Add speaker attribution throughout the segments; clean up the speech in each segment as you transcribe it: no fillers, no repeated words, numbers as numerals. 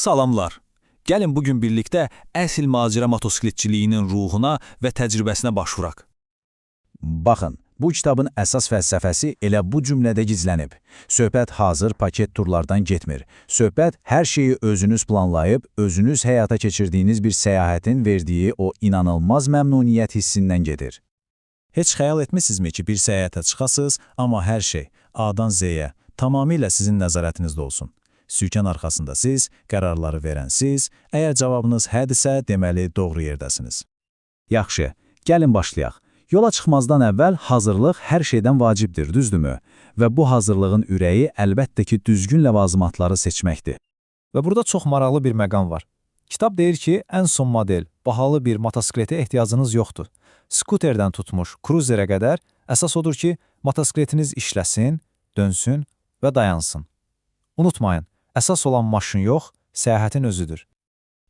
Speaker 1: Salamlar. Gəlin bugün birlikdə əsl macera motosikletçiliyinin ruhuna və təcrübəsinə başvuraq.
Speaker 2: Baxın, bu kitabın əsas fəlsəfəsi elə bu cümlədə gizlənib. Söhbət hazır paket turlardan getmir. Söhbət hər şeyi özünüz planlayıb, özünüz həyata keçirdiyiniz bir səyahətin verdiyi o inanılmaz məmnuniyyət hissindən gedir.
Speaker 3: Heç xəyal etmisinizmi ki, bir səyahətə çıxasınız, amma hər şey A-dan Z-yə tamamilə sizin nəzarətinizdə olsun. Sükan arxasında siz, qərarları verən siz, əgər cavabınız hədirsə, deməli doğru yerdəsiniz.
Speaker 2: Yaxşı, gəlin başlayaq. Yola çıxmazdan əvvəl hazırlıq hər şeydən vacibdir, düzdürmü? Və bu hazırlığın ürəyi əlbəttə ki, düzgün ləvazimatları seçməkdir.
Speaker 3: Və burada çox maraqlı bir məqam var. Kitab deyir ki, ən son model, bahalı bir motosikletə ehtiyacınız yoxdur. Skuterdən tutmuş kruzerə qədər əsas odur ki, motosikletiniz işləsin, dönsün və dayansın. Unutmayın, əsas olan maşın yox, səyahətin özüdür.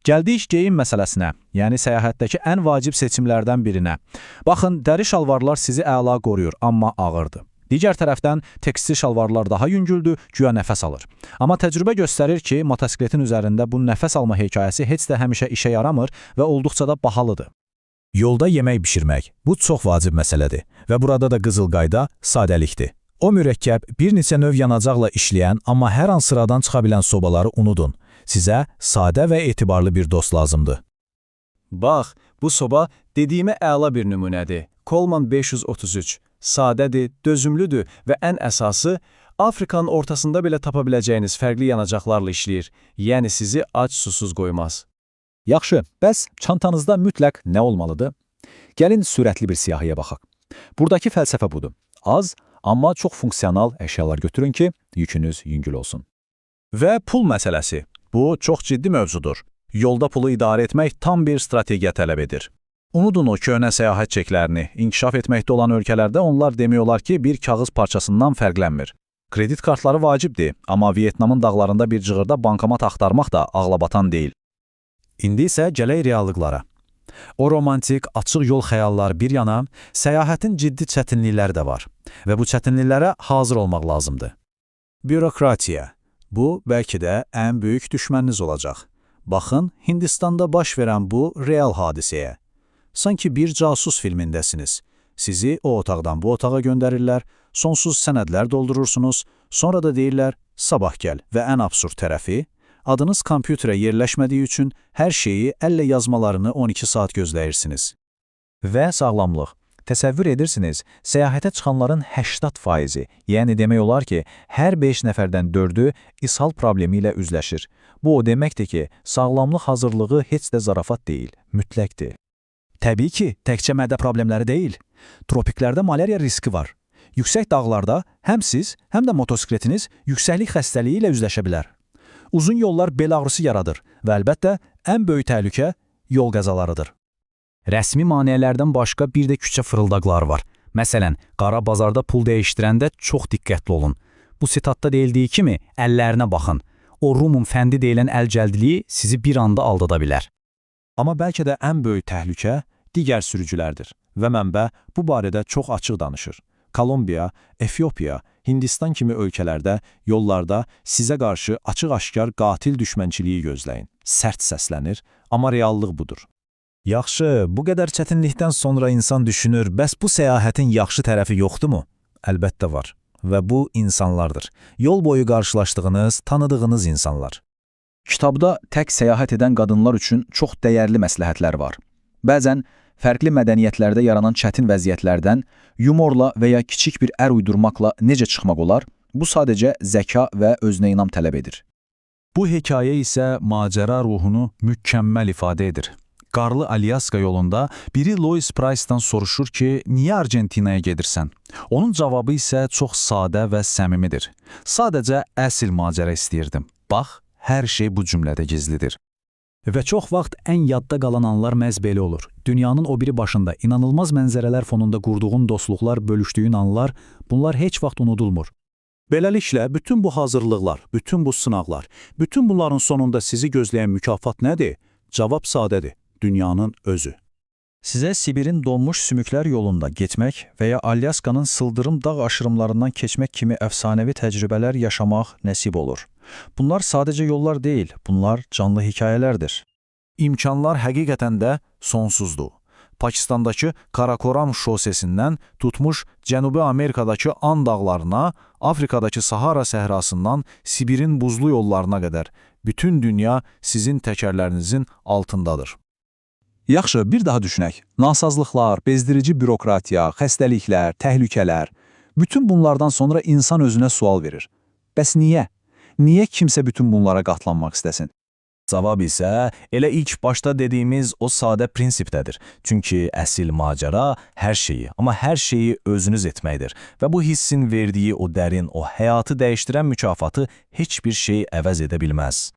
Speaker 2: Gəldik geyim məsələsinə, yəni səyahətdəki ən vacib seçimlərdən birinə. Baxın, dəri şalvarlar sizi əla qoruyur, amma ağırdır. Digər tərəfdən tekstil şalvarlar daha yüngüldür, güya nəfəs alır. Amma təcrübə göstərir ki, motosikletin üzərində bu nəfəs alma hekayəsi heç də həmişə işə yaramır və olduqca da bahalıdır.
Speaker 3: Yolda yemək bişirmək, bu çox vacib məsələdir və burada da qızıl qayda sadəlikdir. O mürəkkəb bir neçə növ yanacaqla işləyən, amma hər an sıradan çıxa bilən sobaları unudun. Sizə sadə və etibarlı bir dost lazımdır.
Speaker 1: Bax, bu soba dediyimə əla bir nümunədir. Coleman 533. Sadədir, dözümlüdür və ən əsası, Afrikanın ortasında belə tapa biləcəyiniz fərqli yanacaqlarla işləyir. Yəni sizi ac susuz qoymaz.
Speaker 2: Yaxşı, bəs çantanızda mütləq nə olmalıdır? Gəlin sürətli bir siyahıya baxaq. Buradakı fəlsəfə budur. Az, amma çox funksiyonal əşyalar götürün ki, yükünüz yüngül olsun.
Speaker 1: Və pul məsələsi. Bu, çox ciddi mövzudur. Yolda pulu idarə etmək tam bir strategiya tələb edir. Unudun o köhnə səyahət çeklərini. İnkişaf etməkdə olan ölkələrdə onlar demək olar ki, bir kağız parçasından fərqlənmir. Kredit kartları vacibdir, amma Vietnamın dağlarında bir cığırda bankomat axtarmaq da ağlabatan deyil.
Speaker 3: İndi isə gələk reallıqlara. O romantik, açıq yol xəyallar bir yana, səyahətin ciddi çətinlikləri də var və bu çətinliklərə hazır olmaq lazımdır.
Speaker 1: Bürokratiya. Bu, bəlkə də ən böyük düşməniniz olacaq. Baxın, Hindistanda baş verən bu real hadisəyə. Sanki bir casus filmindəsiniz. Sizi o otaqdan bu otağa göndərirlər, sonsuz sənədlər doldurursunuz, sonra da deyirlər, sabah gəl və ən absurd tərəfi, adınız kompüterə yerləşmədiyi üçün hər şeyi əllə yazmalarını 12 saat gözləyirsiniz.
Speaker 2: Və sağlamlıq. Təsəvvür edirsiniz, səyahətə çıxanların 80%, yəni demək olar ki, hər 5 nəfərdən 4-ü ishal problemi ilə üzləşir. Bu o deməkdir ki, sağlamlıq hazırlığı heç də zarafat deyil, mütləqdir.
Speaker 3: Təbii ki, təkcə mədə problemləri deyil. Tropiklərdə malariya riski var. Yüksək dağlarda həm siz, həm də motosikletiniz yüksəklik xəstəliyi ilə üzləşə bilər. Uzun yollar bel ağrısı yaradır və əlbəttə ən böyük təhlükə yol qəzalarıdır.
Speaker 2: Rəsmi maneələrdən başqa bir də küçə fırıldaqları var. Məsələn, qara bazarda pul dəyişdirəndə çox diqqətli olun. Bu sitatda deyildiyi kimi əllərinə baxın. O Rumun fəndi deyilən əlcəldiliyi sizi bir anda aldada bilər.
Speaker 3: Amma bəlkə də ən böyük təhlükə digər sürücülərdir və mənbə bu barədə çox açıq danışır. Kolumbiya, Efiopiya, Hindistan kimi ölkələrdə, yollarda sizə qarşı açıq-aşkar qatil düşmənçiliyi gözləyin. Sərt səslənir, amma reallıq budur.
Speaker 2: Yaxşı, bu qədər çətinlikdən sonra insan düşünür, bəs bu səyahətin yaxşı tərəfi yoxdurmu? Əlbəttə var. Və bu insanlardır. Yol boyu qarşılaşdığınız, tanıdığınız insanlar.
Speaker 4: Kitabda tək səyahət edən qadınlar üçün çox dəyərli məsləhətlər var. Bəzən fərqli mədəniyyətlərdə yaranan çətin vəziyyətlərdən yumorla və ya kiçik bir ər uydurmaqla necə çıxmaq olar, bu sadəcə zəka və özünə inam tələb edir.
Speaker 3: Bu hekayə isə macəra ruhunu mükəmməl ifadə edir. Qarlı Alyaska yolunda biri Louis Price'dan soruşur ki, niyə Argentinaya gedirsən? Onun cavabı isə çox sadə və səmimidir. Sadəcə əsl macəra istəyirdim. Bax, hər şey bu cümlədə gizlidir.
Speaker 5: Və çox vaxt ən yadda qalan anlar məhz belə olur. Dünyanın o biri başında inanılmaz mənzərələr fonunda qurduğun dostluqlar, bölüşdüyün anlar, bunlar heç vaxt unudulmur.
Speaker 6: Beləliklə, bütün bu hazırlıqlar, bütün bu sınaqlar, bütün bunların sonunda sizi gözləyən mükafat nədir? Cavab sadədir. Dünyanın özü.
Speaker 3: Sizə Sibirin donmuş sümüklər yolunda getmək və ya Alyaskanın sıldırım dağ aşırımlarından keçmək kimi əfsanəvi təcrübələr yaşamaq nəsib olur.
Speaker 2: Bunlar sadəcə yollar deyil, bunlar canlı hekayələrdir.
Speaker 1: İmkanlar həqiqətən də sonsuzdur. Pakistandakı Karakoram şosesindən tutmuş Cənubi Amerikadakı And dağlarına, Afrikadakı Sahara səhrasından Sibirin buzlu yollarına qədər bütün dünya sizin təkərlərinizin altındadır.
Speaker 3: Yaxşı, bir daha düşünək. Nasazlıqlar, bezdirici bürokratiya, xəstəliklər, təhlükələr, bütün bunlardan sonra insan özünə sual verir. Bəs niyə? Niyə kimsə bütün bunlara qatlanmaq istəsin?
Speaker 2: Cavab isə elə ilk başda dediyimiz o sadə prinsipdədir. Çünki əsl macəra hər şeyi, amma hər şeyi özünüz etməkdir və bu hissin verdiyi o dərin, o həyatı dəyişdirən mükafatı heç bir şey əvəz edə bilməz.